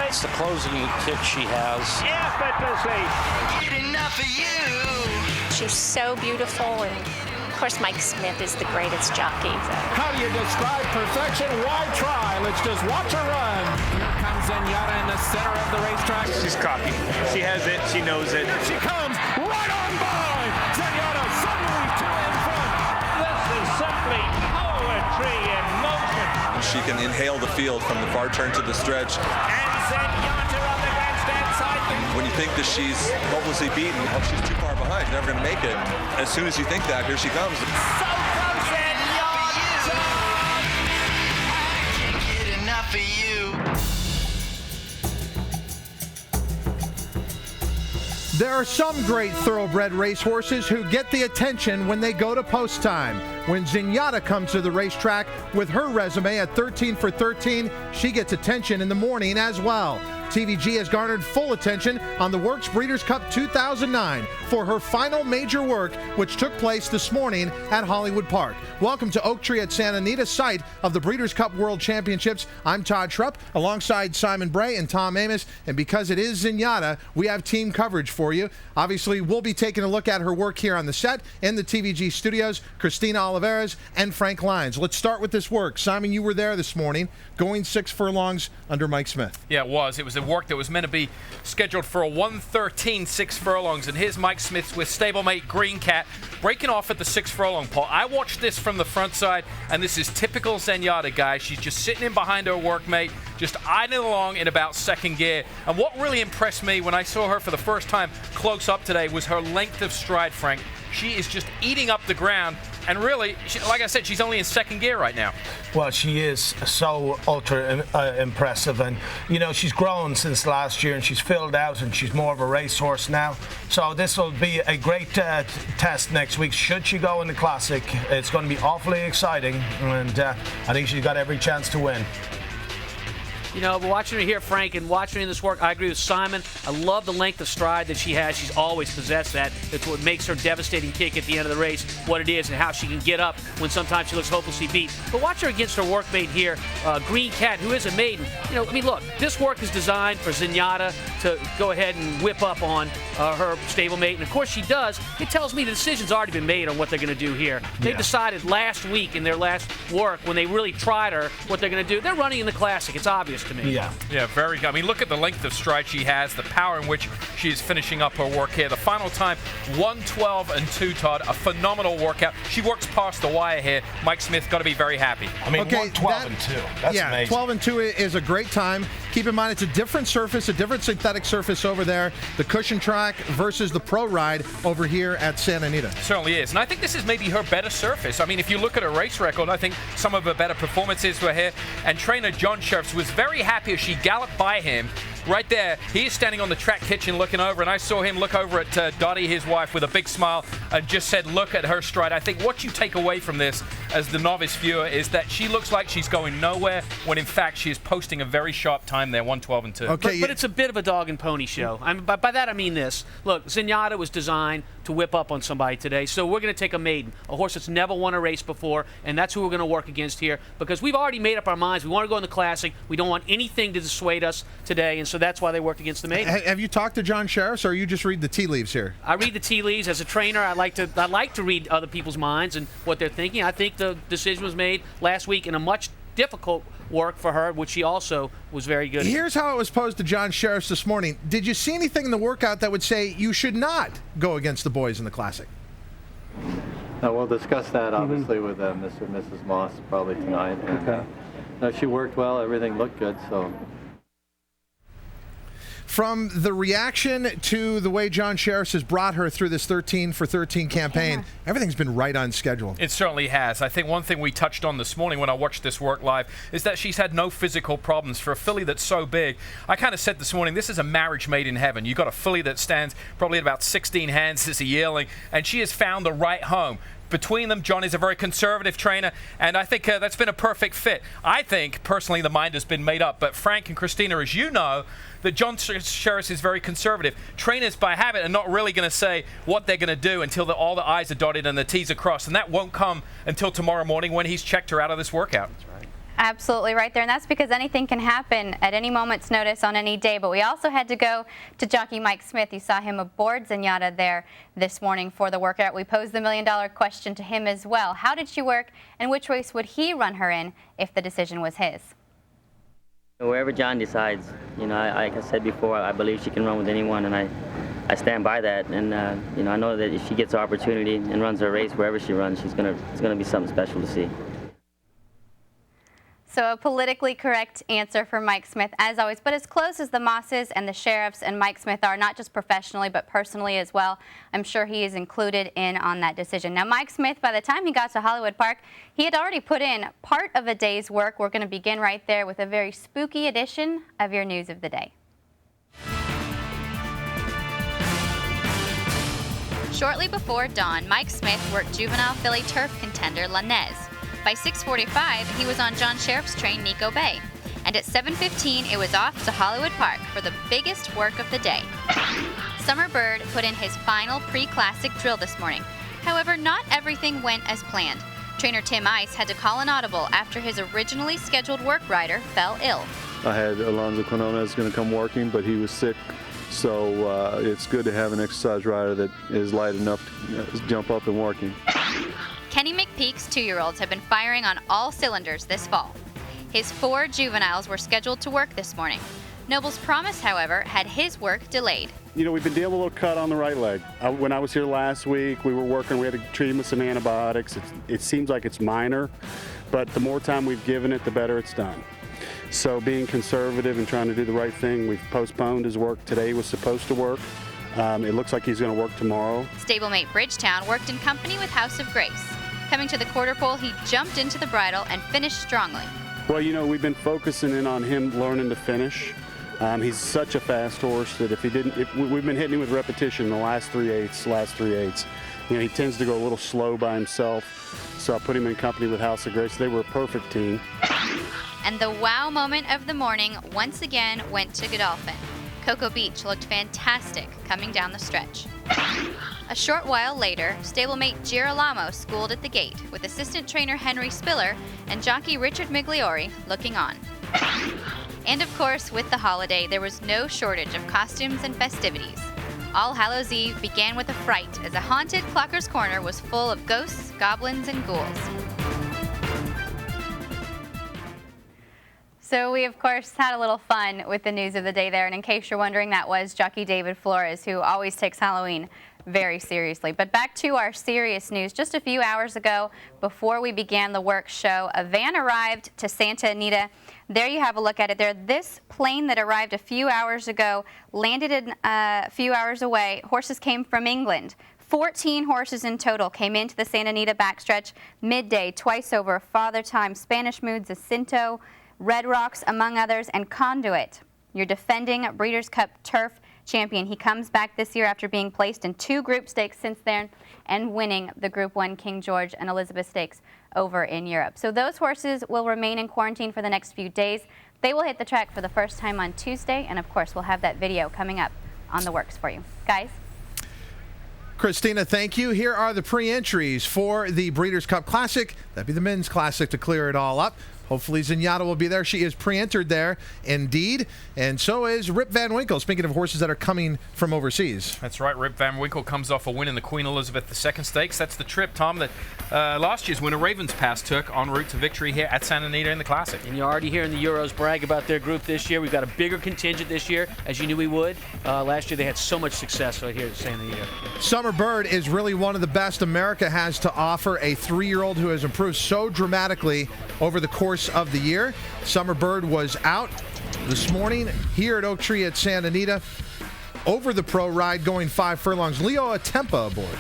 That's the closing kick she has. Effortlessly. Good enough for you. She's so beautiful, and of course Mike Smith is the greatest jockey. How do you describe perfection? Why try? Let's just watch her run. Here comes Zenyatta in the center of the racetrack. She's cocky. She has it. She knows it. She comes right on by. Zenyatta suddenly two in front. This is simply poetry in motion. She can inhale the field from the far turn to the stretch. And Zenyatta on the grandstand side. When you think that she's hopelessly beaten, oh, she's too far behind, never going to make it. As soon as you think that, here she comes. So close, Zenyatta. I can't get enough of you. There are some great thoroughbred racehorses who get the attention when they go to post time. When Zenyatta comes to the racetrack with her resume at 13 for 13, she gets attention in the morning as well. TVG has garnered full attention on the Works Breeders' Cup 2009 for her final major work, which took place this morning at Hollywood Park. Welcome to Oak Tree at Santa Anita, site of the Breeders' Cup World Championships. I'm Todd Schrupp, alongside Simon Bray and Tom Amis, and because it is Zenyatta, we have team coverage for you. Obviously, we'll be taking a look at her work here on the set in the TVG studios, Christina Oliveras and Frank Lyons. Let's start with this work. Simon, you were there this morning, going 6 furlongs under Mike Smith. Yeah, it was. It was a work that was meant to be scheduled for a 1:13 6 furlongs, and here's Mike Smith with stablemate Green Cat breaking off at the 6 furlong pole. I watched this from the front side, and this is typical Zenyatta, guys. She's just sitting in behind her workmate, just idling along in about second gear. And what really impressed me when I saw her for the first time close up today was her length of stride, Frank. She is just eating up the ground, and really, like I said, she's only in second gear right now. Well, she is so ultra impressive, and you know, she's grown since last year, and she's filled out, and she's more of a racehorse now. So this will be a great test next week. Should she go in the Classic, it's going to be awfully exciting, and I think she's got every chance to win. You know, but watching her here, Frank, and watching her in this work, I agree with Simon. I love the length of stride that she has. She's always possessed that. It's what makes her devastating kick at the end of the race, what it is, and how she can get up when sometimes she looks hopelessly beat. But watch her against her workmate here, Green Cat, who is a maiden. You know, I mean, look, this work is designed for Zenyatta to go ahead and whip up on her stablemate, and of course she does. It tells me the decision's already been made on what they're going to do here. They decided last week in their last work, when they really tried her, what they're going to do. They're running in the Classic. It's obvious to me. Yeah, very good. I mean, look at the length of stride she has, the power in which she is finishing up her work here. The final time, 1:12 and 2, Todd. A phenomenal workout. She works past the wire here. Mike Smith got to be very happy. I mean, 1:12 and 2. That's amazing. 12 and 2 is a great time. Keep in mind, it's a different surface, a different synthetic surface over there. The cushion track versus the pro ride over here at Santa Anita. It certainly is. And I think this is maybe her better surface. I mean, if you look at her race record, I think some of her better performances were here. And trainer John Sheriffs was very happy as she galloped by him. Right there, he is standing on the track kitchen looking over, and I saw him look over at Dottie, his wife, with a big smile and just said, look at her stride. I think what you take away from this as the novice viewer is that she looks like she's going nowhere when in fact she is posting a very sharp time there, 1:12 and 2. Okay, but it's a bit of a dog and pony show. I mean, by that I mean this. Look, Zenyatta was designed to whip up on somebody today, so we're going to take a maiden, a horse that's never won a race before, and that's who we're going to work against here, because we've already made up our minds. We want to go in the Classic. We don't want anything to dissuade us today, and so that's why they worked against the maiden. Have you talked to John Sheriffs, or you just read the tea leaves here? I read the tea leaves. As a trainer, I like to read other people's minds and what they're thinking. I think the decision was made last week in a much difficult work for her, which she also was very good at. Here's how it was posed to John Sheriffs this morning. Did you see anything in the workout that would say you should not go against the boys in the Classic? No, we'll discuss that obviously with Mr. and Mrs. Moss probably tonight. And, Okay. no, she worked well. Everything looked good. So. From the reaction to the way John Sheriffs has brought her through this 13 for 13 campaign, everything's been right on schedule. It certainly has. I think one thing we touched on this morning when I watched this work live is that she's had no physical problems for a filly that's so big. I kind of said this morning, this is a marriage made in heaven. You've got a filly that stands probably at about 16 hands as a yearling, and she has found the right home. Between them, John is a very conservative trainer, and I think that's been a perfect fit. I think, personally, the mind has been made up, but Frank and Christina, as you know, that John Sheriffs is very conservative. Trainers, by habit, are not really going to say what they're going to do until all the I's are dotted and the T's are crossed, and that won't come until tomorrow morning when he's checked her out of this workout. That's right. Absolutely right there, and that's because anything can happen at any moment's notice on any day. But we also had to go to jockey Mike Smith. You saw him aboard Zenyatta there this morning for the workout. We posed the million-dollar question to him as well. How did she work, and which race would he run her in if the decision was his? Wherever John decides, like I said before, I believe she can run with anyone, and I stand by that. And I know that if she gets the opportunity and runs her race wherever she runs, it's gonna be something special to see. So a politically correct answer for Mike Smith, as always, but as close as the Mosses and the Sheriffs and Mike Smith are, not just professionally, but personally as well, I'm sure he is included in on that decision. Now, Mike Smith, by the time he got to Hollywood Park, he had already put in part of a day's work. We're going to begin right there with a very spooky edition of your news of the day. Shortly before dawn, Mike Smith worked juvenile filly turf contender Lanez. By 6:45, he was on John Sheriff's train Nico Bay. And at 7:15, it was off to Hollywood Park for the biggest work of the day. Summer Bird put in his final pre-classic drill this morning. However, not everything went as planned. Trainer Tim Ice had to call an audible after his originally scheduled work rider fell ill. I had Alonzo Quinonez going to come working, but he was sick. So it's good to have an exercise rider that is light enough to jump up and working. Kenny McPeak's 2-year-olds have been firing on all cylinders this fall. His 4 juveniles were scheduled to work this morning. Noble's Promise, however, had his work delayed. We've been dealing with a little cut on the right leg. When I was here last week, we had to treat him with some antibiotics. It seems like it's minor, but the more time we've given it, the better it's done. So being conservative and trying to do the right thing, we've postponed his work. Today he was supposed to work. It looks like he's going to work tomorrow. Stablemate Bridgetown worked in company with House of Grace. Coming to the quarter pole, he jumped into the bridle and finished strongly. Well, we've been focusing in on him learning to finish. He's such a fast horse that if we've been hitting him with repetition in the last 3/8. He tends to go a little slow by himself. So I put him in company with House of Grace. They were a perfect team. And the wow moment of the morning once again went to Godolphin. Cocoa Beach looked fantastic coming down the stretch. A short while later, stablemate Girolamo schooled at the gate with assistant trainer Henry Spiller and jockey Richard Migliori looking on. And of course, with the holiday, there was no shortage of costumes and festivities. All Hallows Eve began with a fright as a haunted Clocker's Corner was full of ghosts, goblins, and ghouls. So we, of course, had a little fun with the news of the day there. And in case you're wondering, that was jockey David Flores, who always takes Halloween very seriously. But back to our serious news. Just a few hours ago, before we began the work show, a van arrived to Santa Anita. There you have a look at it there. This plane that arrived a few hours ago landed a few hours away. Horses came from England. 14 horses in total came into the Santa Anita backstretch midday, twice over. Father Time, Spanish Mood, Jacinto, Red Rocks, among others, and Conduit, your defending Breeders' Cup Turf champion. He comes back this year after being placed in 2 group stakes since then and winning the Group 1 King George and Elizabeth Stakes over in Europe. So those horses will remain in quarantine for the next few days. They will hit the track for the first time on Tuesday, and of course we'll have that video coming up on the works for you. Guys? Christina, thank you. Here are the pre-entries for the Breeders' Cup Classic. That'd be the men's classic to clear it all up. Hopefully Zenyatta will be there. She is pre-entered there, indeed. And so is Rip Van Winkle, speaking of horses that are coming from overseas. That's right. Rip Van Winkle comes off a win in the Queen Elizabeth II Stakes. That's the trip, Tom, that last year's winner Ravens Pass took en route to victory here at Santa Anita in the Classic. And you're already hearing the Euros brag about their group this year. We've got a bigger contingent this year, as you knew we would. Last year they had so much success right here at Santa Anita. Summer Bird is really one of the best America has to offer, a 3-year-old who has improved so dramatically over the course of the year. Summer Bird was out this morning here at Oak Tree at Santa Anita over the pro ride, going 5 furlongs. Leo Atempa aboard.